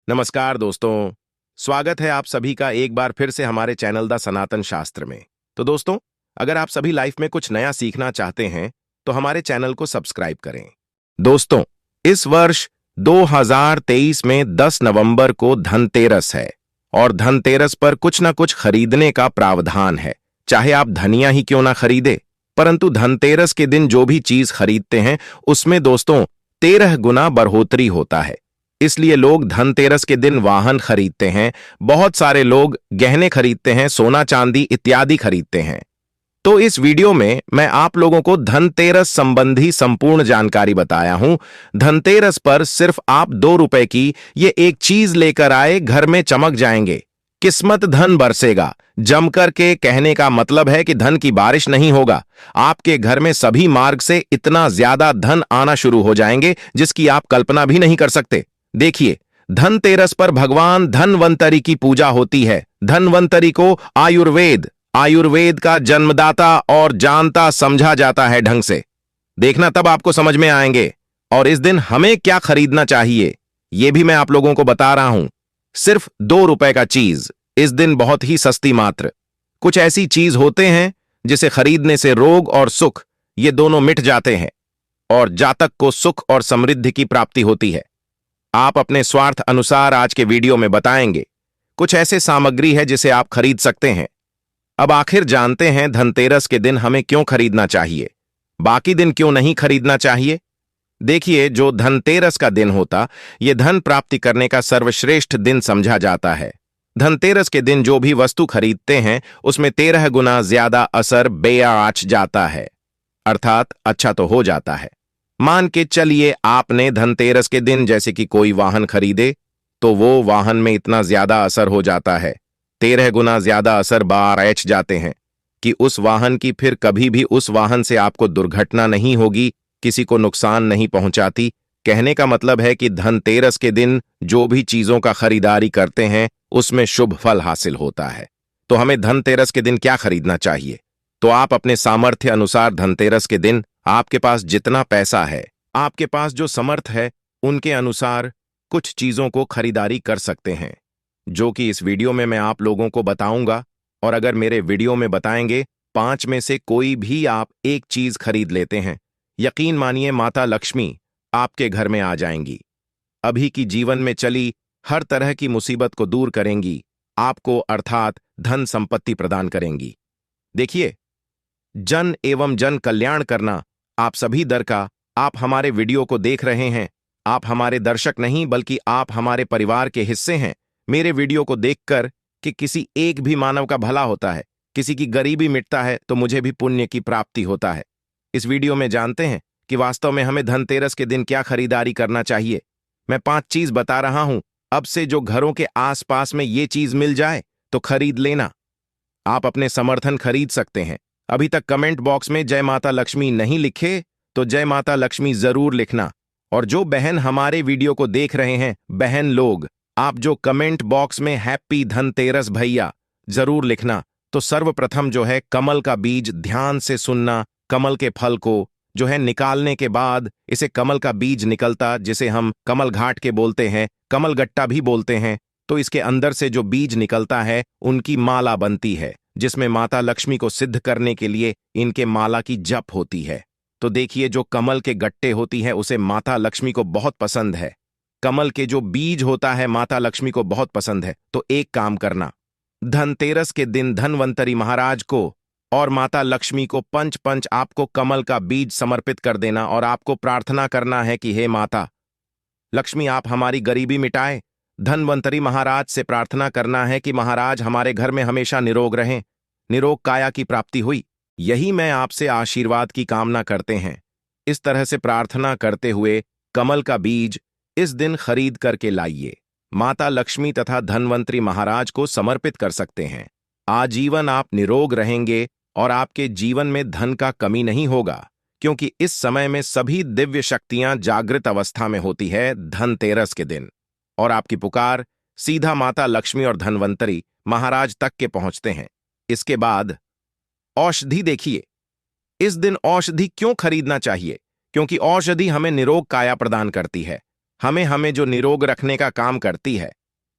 नमस्कार दोस्तों। स्वागत है आप सभी का एक बार फिर से हमारे चैनल द सनातन शास्त्र में। तो दोस्तों, अगर आप सभी लाइफ में कुछ नया सीखना चाहते हैं तो हमारे चैनल को सब्सक्राइब करें। दोस्तों, इस वर्ष 2023 में 10 नवंबर को धनतेरस है और धनतेरस पर कुछ ना कुछ खरीदने का प्रावधान है। चाहे आप धनिया ही क्यों ना खरीदे, परंतु धनतेरस के दिन जो भी चीज खरीदते हैं उसमें दोस्तों 13 गुना बढ़ोतरी होता है। इसलिए लोग धनतेरस के दिन वाहन खरीदते हैं, बहुत सारे लोग गहने खरीदते हैं, सोना चांदी इत्यादि खरीदते हैं। तो इस वीडियो में मैं आप लोगों को धनतेरस संबंधी संपूर्ण जानकारी बताया हूं। धनतेरस पर सिर्फ आप 2 रुपए की ये एक चीज लेकर आए, घर में चमक जाएंगे, किस्मत धन बरसेगा। जमकर के कहने का मतलब है कि धन की बारिश नहीं होगा, आपके घर में सभी मार्ग से इतना ज्यादा धन आना शुरू हो जाएंगे जिसकी आप कल्पना भी नहीं कर सकते। देखिए, धनतेरस पर भगवान धन्वंतरी की पूजा होती है। धन्वंतरी को आयुर्वेद का जन्मदाता और जानता समझा जाता है ढंग से। देखना, तब आपको समझ में आएंगे। और इस दिन हमें क्या खरीदना चाहिए यह भी मैं आप लोगों को बता रहा हूं। सिर्फ 2 रुपए का चीज इस दिन बहुत ही सस्ती मात्र। कुछ ऐसी चीज होते हैं जिसे खरीदने से रोग और सुख ये दोनों मिट जाते हैं और जातक को सुख और समृद्धि की प्राप्ति होती है। आप अपने स्वार्थ अनुसार आज के वीडियो में बताएंगे कुछ ऐसे सामग्री है जिसे आप खरीद सकते हैं। अब आखिर जानते हैं धनतेरस के दिन हमें क्यों खरीदना चाहिए, बाकी दिन क्यों नहीं खरीदना चाहिए। देखिए, जो धनतेरस का दिन होता यह धन प्राप्ति करने का सर्वश्रेष्ठ दिन समझा जाता है। धनतेरस के दिन जो भी वस्तु खरीदते हैं उसमें 13 गुना ज्यादा असर बेआच जाता है, अर्थात अच्छा तो हो जाता है। मान के चलिए आपने धनतेरस के दिन जैसे कि कोई वाहन खरीदे तो वो वाहन में इतना ज्यादा असर हो जाता है, 13 गुना ज्यादा असर बारएच जाते हैं कि उस वाहन की फिर कभी भी उस वाहन से आपको दुर्घटना नहीं होगी, किसी को नुकसान नहीं पहुंचाती। कहने का मतलब है कि धनतेरस के दिन जो भी चीजों का खरीदारी करते हैं उसमें शुभ फल हासिल होता है। तो हमें धनतेरस के दिन क्या खरीदना चाहिए? तो आप अपने सामर्थ्य अनुसार धनतेरस के दिन आपके पास जितना पैसा है, आपके पास जो समर्थ है, उनके अनुसार कुछ चीजों को खरीदारी कर सकते हैं, जो कि इस वीडियो में मैं आप लोगों को बताऊंगा। और अगर मेरे वीडियो में बताएंगे 5 में से कोई भी आप एक चीज खरीद लेते हैं, यकीन मानिए माता लक्ष्मी आपके घर में आ जाएंगी। अभी की जीवन में चली हर तरह की मुसीबत को दूर करेंगी, आपको अर्थात धन संपत्ति प्रदान करेंगी। देखिए, जन एवं जन कल्याण करना आप सभी दर का। आप हमारे वीडियो को देख रहे हैं, आप हमारे दर्शक नहीं बल्कि आप हमारे परिवार के हिस्से हैं। मेरे वीडियो को देखकर कि किसी एक भी मानव का भला होता है, किसी की गरीबी मिटता है, तो मुझे भी पुण्य की प्राप्ति होता है। इस वीडियो में जानते हैं कि वास्तव में हमें धनतेरस के दिन क्या खरीदारी करना चाहिए। मैं 5 चीज बता रहा हूं, अब से जो घरों के आसपास में ये चीज मिल जाए तो खरीद लेना। आप अपने समर्थन खरीद सकते हैं। अभी तक कमेंट बॉक्स में जय माता लक्ष्मी नहीं लिखे तो जय माता लक्ष्मी जरूर लिखना। और जो बहन हमारे वीडियो को देख रहे हैं, बहन लोग, आप जो कमेंट बॉक्स में हैप्पी धनतेरस भैया जरूर लिखना। तो सर्वप्रथम जो है कमल का बीज ध्यान से सुनना। कमल के फल को जो है निकालने के बाद इसे कमल का बीज निकलता, जिसे हम कमल घाट के बोलते हैं, कमल गट्टा भी बोलते हैं। तो इसके अंदर से जो बीज निकलता है उनकी माला बनती है, जिसमें माता लक्ष्मी को सिद्ध करने के लिए इनके माला की जप होती है। तो देखिए, जो कमल के गट्टे होती है उसे माता लक्ष्मी को बहुत पसंद है। कमल के जो बीज होता है माता लक्ष्मी को बहुत पसंद है। तो एक काम करना, धनतेरस के दिन धन्वंतरी महाराज को और माता लक्ष्मी को पंच आपको कमल का बीज समर्पित कर देना और आपको प्रार्थना करना है कि हे माता लक्ष्मी, आप हमारी गरीबी मिटाए। धन्वंतरी महाराज से प्रार्थना करना है कि महाराज हमारे घर में हमेशा निरोग रहें, निरोग काया की प्राप्ति हुई, यही मैं आपसे आशीर्वाद की कामना करते हैं। इस तरह से प्रार्थना करते हुए कमल का बीज इस दिन खरीद करके लाइए। माता लक्ष्मी तथा धन्वंतरी महाराज को समर्पित कर सकते हैं। आजीवन आप निरोग रहेंगे और आपके जीवन में धन का कमी नहीं होगा, क्योंकि इस समय में सभी दिव्य शक्तियां जागृत अवस्था में होती है धनतेरस के दिन, और आपकी पुकार सीधा माता लक्ष्मी और धन्वंतरी महाराज तक के पहुंचते हैं। इसके बाद औषधि देखिए, इस दिन औषधि क्यों खरीदना चाहिए? क्योंकि औषधि हमें निरोग काया प्रदान करती है, हमें जो निरोग रखने का काम करती है।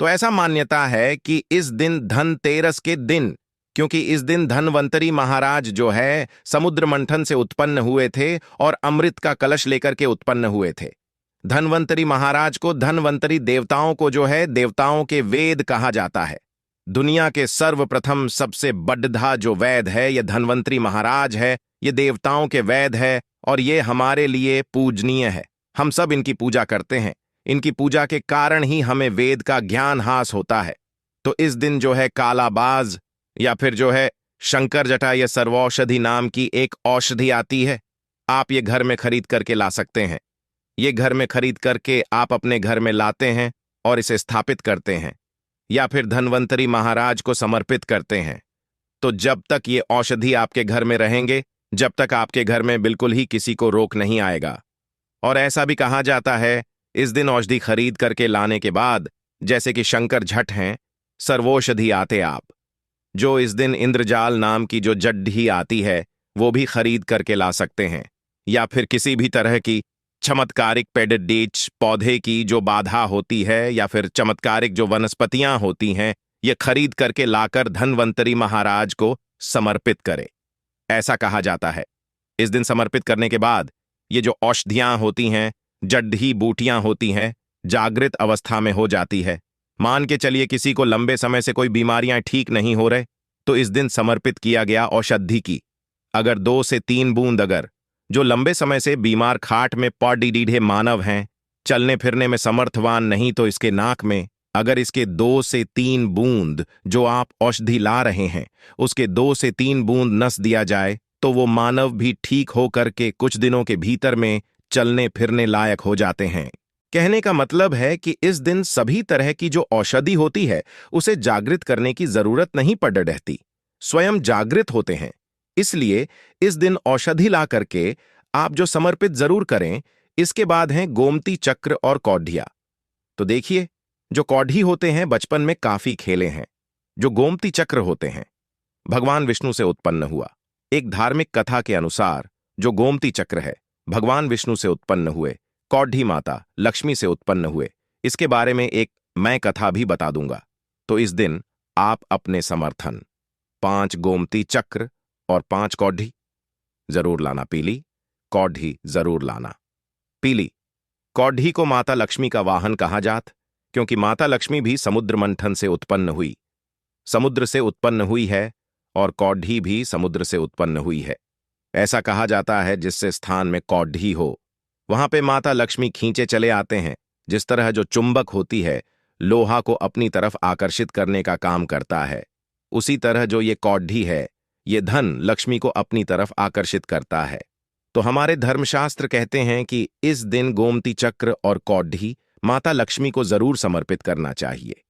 तो ऐसा मान्यता है कि इस दिन धनतेरस के दिन, क्योंकि इस दिन धनवंतरी महाराज जो है समुद्र मंथन से उत्पन्न हुए थे और अमृत का कलश लेकर के उत्पन्न हुए थे। धनवंतरी महाराज को, धनवंतरी देवताओं को जो है देवताओं के वेद कहा जाता है। दुनिया के सर्वप्रथम सबसे बड़ा जो वेद है यह धनवंतरी महाराज है, ये देवताओं के वेद है और ये हमारे लिए पूजनीय है। हम सब इनकी पूजा करते हैं। इनकी पूजा के कारण ही हमें वेद का ज्ञान हास होता है। तो इस दिन जो है कालाबाज या फिर जो है शंकर जटा या सर्वौषधि नाम की एक औषधि आती है, आप ये घर में खरीद करके ला सकते हैं। ये घर में खरीद करके आप अपने घर में लाते हैं और इसे स्थापित करते हैं या फिर धनवंतरी महाराज को समर्पित करते हैं। तो जब तक ये औषधि आपके घर में रहेंगे, जब तक आपके घर में बिल्कुल ही किसी को रोग नहीं आएगा। और ऐसा भी कहा जाता है, इस दिन औषधि खरीद करके लाने के बाद, जैसे कि शंकर झट हैं, सर्वौषधि आते आप, जो इस दिन इंद्रजाल नाम की जो जड्ढी आती है वो भी खरीद करके ला सकते हैं, या फिर किसी भी तरह की चमत्कारिक पेडिडीच पौधे की जो बाधा होती है या फिर चमत्कारिक जो वनस्पतियां होती हैं, ये खरीद करके लाकर धनवंतरी महाराज को समर्पित करें। ऐसा कहा जाता है। इस दिन समर्पित करने के बाद ये जो औषधियां होती हैं, जड्ढी बूटियां होती हैं, जागृत अवस्था में हो जाती है। मान के चलिए किसी को लंबे समय से कोई बीमारियां ठीक नहीं हो रहे, तो इस दिन समर्पित किया गया औषधि की अगर 2 से 3 बूंद, अगर जो लंबे समय से बीमार खाट में पड़ी डीढ़े मानव हैं, चलने फिरने में समर्थवान नहीं, तो इसके नाक में अगर इसके 2 से 3 बूंद जो आप औषधि ला रहे हैं उसके 2 से 3 बूंद नस दिया जाए, तो वो मानव भी ठीक हो करके कुछ दिनों के भीतर में चलने फिरने लायक हो जाते हैं। कहने का मतलब है कि इस दिन सभी तरह की जो औषधि होती है उसे जागृत करने की जरूरत नहीं पड़ रहती, स्वयं जागृत होते हैं। इसलिए इस दिन औषधि ला करके आप जो समर्पित जरूर करें। इसके बाद हैं गोमती चक्र और कौडिया। तो देखिए, जो कौडी होते हैं बचपन में काफी खेले हैं। जो गोमती चक्र होते हैं भगवान विष्णु से उत्पन्न हुआ। एक धार्मिक कथा के अनुसार जो गोमती चक्र है भगवान विष्णु से उत्पन्न हुए, कौडी माता लक्ष्मी से उत्पन्न हुए। इसके बारे में एक मैं कथा भी बता दूंगा। तो इस दिन आप अपने समर्थन 5 गोमती चक्र और 5 कौडी जरूर लाना। पीली कौडी जरूर लाना। पीली कौडी को माता लक्ष्मी का वाहन कहा जात, क्योंकि माता लक्ष्मी भी समुद्र मंथन से उत्पन्न हुई, समुद्र से उत्पन्न हुई है, और कौडी भी समुद्र से उत्पन्न हुई है। ऐसा कहा जाता है जिससे स्थान में कौडी हो वहां पे माता लक्ष्मी खींचे चले आते हैं। जिस तरह जो चुंबक होती है लोहा को अपनी तरफ आकर्षित करने का काम करता है, उसी तरह जो ये कौडी है ये धन लक्ष्मी को अपनी तरफ आकर्षित करता है। तो हमारे धर्मशास्त्र कहते हैं कि इस दिन गोमती चक्र और कौडी माता लक्ष्मी को जरूर समर्पित करना चाहिए।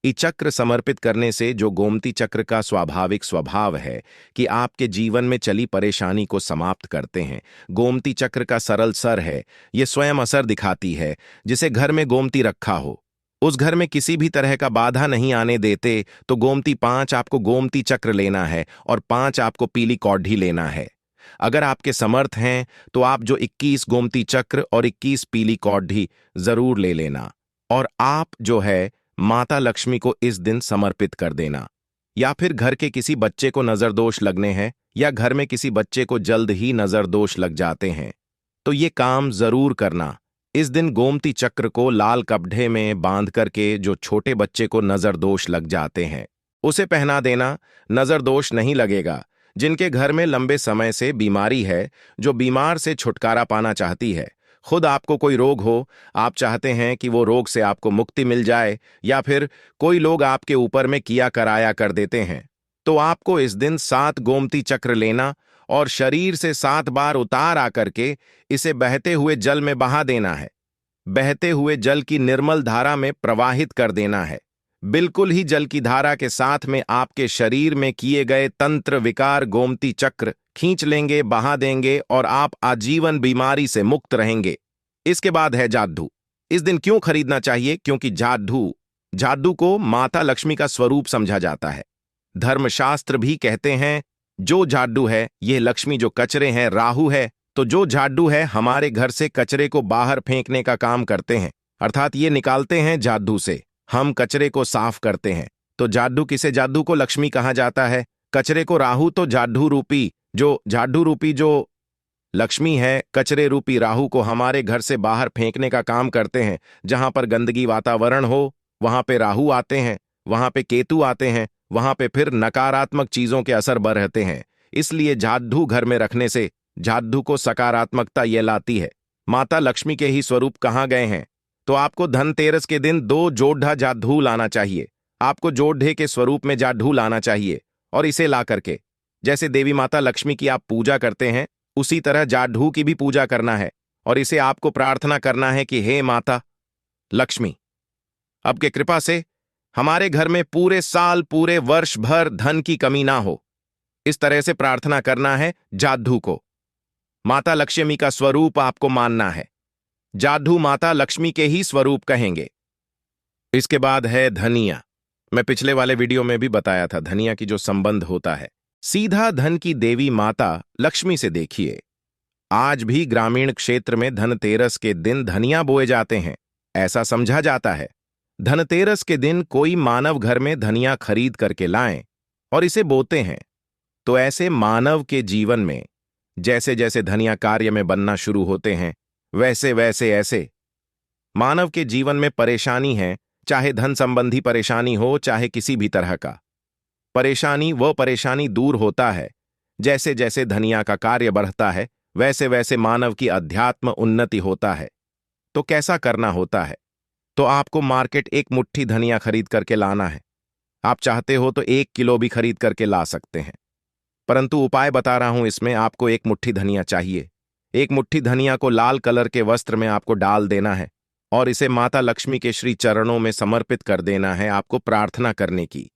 ये चक्र समर्पित करने से जो गोमती चक्र का स्वाभाविक स्वभाव है कि आपके जीवन में चली परेशानी को समाप्त करते हैं। गोमती चक्र का सरल सर है, ये स्वयं असर दिखाती है। जिसे घर में गोमती रखा हो उस घर में किसी भी तरह का बाधा नहीं आने देते। तो गोमती 5 आपको गोमती चक्र लेना है और 5 आपको पीली कौडी लेना है। अगर आपके समर्थ हैं तो आप जो 21 गोमती चक्र और 21 पीली कौडी जरूर ले लेना, और आप जो है माता लक्ष्मी को इस दिन समर्पित कर देना। या फिर घर के किसी बच्चे को नजर दोष लगने हैं या घर में किसी बच्चे को जल्द ही नजर दोष लग जाते हैं, तो ये काम जरूर करना। इस दिन गोमती चक्र को लाल कपड़े में बांध करके जो छोटे बच्चे को नजर दोष लग जाते हैं उसे पहना देना, नजर दोष नहीं लगेगा। जिनके घर में लंबे समय से बीमारी है, जो बीमार से छुटकारा पाना चाहती है, खुद आपको कोई रोग हो, आप चाहते हैं कि वो रोग से आपको मुक्ति मिल जाए, या फिर कोई लोग आपके ऊपर में किया कराया कर देते हैं, तो आपको इस दिन 7 गोमती चक्र लेना और शरीर से 7 बार उतार आकर के इसे बहते हुए जल में बहा देना है। बहते हुए जल की निर्मल धारा में प्रवाहित कर देना है। बिल्कुल ही जल की धारा के साथ में आपके शरीर में किए गए तंत्र विकार गोमती चक्र खींच लेंगे, बहा देंगे, और आप आजीवन बीमारी से मुक्त रहेंगे। इसके बाद है जादू। इस दिन क्यों खरीदना चाहिए? क्योंकि जादू को माता लक्ष्मी का स्वरूप समझा जाता है। धर्मशास्त्र भी कहते हैं जो जादू है यह लक्ष्मी, जो कचरे हैं राहु है, तो जो जादू है हमारे घर से कचरे को बाहर फेंकने का काम करते हैं, अर्थात ये निकालते हैं जादू से। हम कचरे को साफ करते हैं तो जाड्ढू किसे जाड्ढू को लक्ष्मी कहा जाता है, कचरे को राहु तो जाड्ढू रूपी जो लक्ष्मी है, कचरे रूपी राहु को हमारे घर से बाहर फेंकने का काम करते हैं। जहां पर गंदगी वातावरण हो वहां पे राहु आते हैं, वहां पे केतु आते हैं, वहां पे फिर नकारात्मक चीजों के असर बढ़ते हैं। इसलिए जाड्ढू घर में रखने से जाड्ढू को सकारात्मकता ये लाती है। माता लक्ष्मी के ही स्वरूप कहाँ गए हैं, तो आपको धनतेरस के दिन 2 जोढ़ा जाड्ढू लाना चाहिए। आपको जोढ़े के स्वरूप में जाड्ढू लाना चाहिए और इसे ला करके जैसे देवी माता लक्ष्मी की आप पूजा करते हैं उसी तरह जाड्ढू की भी पूजा करना है और इसे आपको प्रार्थना करना है कि हे माता लक्ष्मी, अब के कृपा से हमारे घर में पूरे साल पूरे वर्ष भर धन की कमी ना हो। इस तरह से प्रार्थना करना है जाड्ढू को। माता लक्ष्मी का स्वरूप आपको मानना है। जाड्ढू माता लक्ष्मी के ही स्वरूप कहेंगे। इसके बाद है धनिया। मैं पिछले वाले वीडियो में भी बताया था धनिया की जो संबंध होता है सीधा धन की देवी माता लक्ष्मी से। देखिए, आज भी ग्रामीण क्षेत्र में धनतेरस के दिन धनिया बोए जाते हैं। ऐसा समझा जाता है धनतेरस के दिन कोई मानव घर में धनिया खरीद करके लाएं और इसे बोते हैं तो ऐसे मानव के जीवन में जैसे जैसे धनिया कार्य में बनना शुरू होते हैं वैसे वैसे ऐसे मानव के जीवन में परेशानी है, चाहे धन संबंधी परेशानी हो चाहे किसी भी तरह का परेशानी दूर होता है। जैसे जैसे धनिया का कार्य बढ़ता है वैसे वैसे मानव की अध्यात्म उन्नति होता है। तो कैसा करना होता है, तो आपको मार्केट 1 मुट्ठी धनिया खरीद करके लाना है। आप चाहते हो तो 1 किलो भी खरीद करके ला सकते हैं, परंतु उपाय बता रहा हूं इसमें। आपको 1 मुट्ठी धनिया चाहिए। 1 मुट्ठी धनिया को लाल कलर के वस्त्र में आपको डाल देना है और इसे माता लक्ष्मी के श्री चरणों में समर्पित कर देना है। आपको प्रार्थना करने की,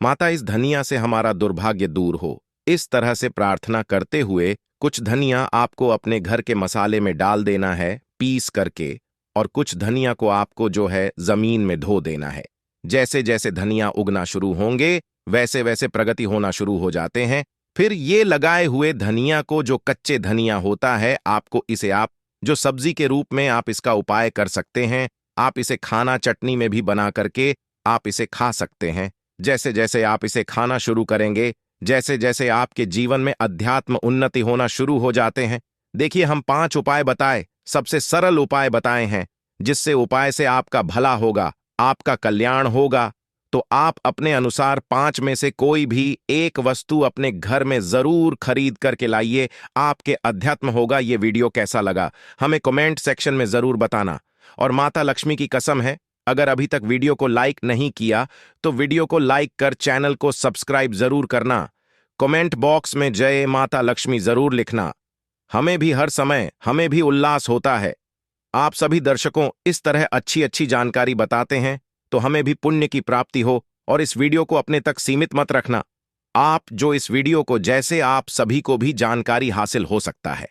माता इस धनिया से हमारा दुर्भाग्य दूर हो। इस तरह से प्रार्थना करते हुए कुछ धनिया आपको अपने घर के मसाले में डाल देना है पीस करके, और कुछ धनिया को आपको जो है जमीन में धो देना है। जैसे जैसे धनिया उगना शुरू होंगे वैसे वैसे प्रगति होना शुरू हो जाते हैं। फिर ये लगाए हुए धनिया को, जो कच्चे धनिया होता है, आपको इसे आप जो सब्जी के रूप में आप इसका उपाय कर सकते हैं। आप इसे खाना चटनी में भी बना करके आप इसे खा सकते हैं। जैसे जैसे आप इसे खाना शुरू करेंगे जैसे जैसे आपके जीवन में अध्यात्म उन्नति होना शुरू हो जाते हैं। देखिए, हम 5 उपाय बताए, सबसे सरल उपाय बताए हैं, जिससे उपाय से आपका भला होगा, आपका कल्याण होगा। तो आप अपने अनुसार 5 में से कोई भी एक वस्तु अपने घर में जरूर खरीद करके लाइए, आपके अध्यात्म होगा। ये वीडियो कैसा लगा हमें कमेंट सेक्शन में जरूर बताना। और माता लक्ष्मी की कसम है, अगर अभी तक वीडियो को लाइक नहीं किया तो वीडियो को लाइक कर चैनल को सब्सक्राइब जरूर करना। कमेंट बॉक्स में जय माता लक्ष्मी जरूर लिखना। हमें भी हर समय हमें भी उल्लास होता है। आप सभी दर्शकों इस तरह अच्छी अच्छी जानकारी बताते हैं तो हमें भी पुण्य की प्राप्ति हो। और इस वीडियो को अपने तक सीमित मत रखना। आप जो इस वीडियो को जैसे आप सभी को भी जानकारी हासिल हो सकता है,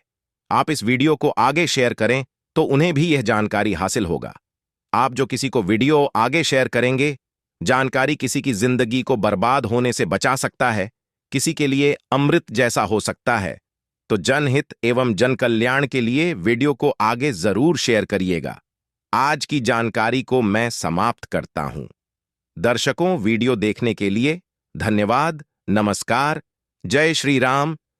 आप इस वीडियो को आगे शेयर करें तो उन्हें भी यह जानकारी हासिल होगा। आप जो किसी को वीडियो आगे शेयर करेंगे, जानकारी किसी की जिंदगी को बर्बाद होने से बचा सकता है, किसी के लिए अमृत जैसा हो सकता है। तो जनहित एवं जन कल्याण के लिए वीडियो को आगे जरूर शेयर करिएगा। आज की जानकारी को मैं समाप्त करता हूं। दर्शकों, वीडियो देखने के लिए धन्यवाद। नमस्कार। जय श्री राम,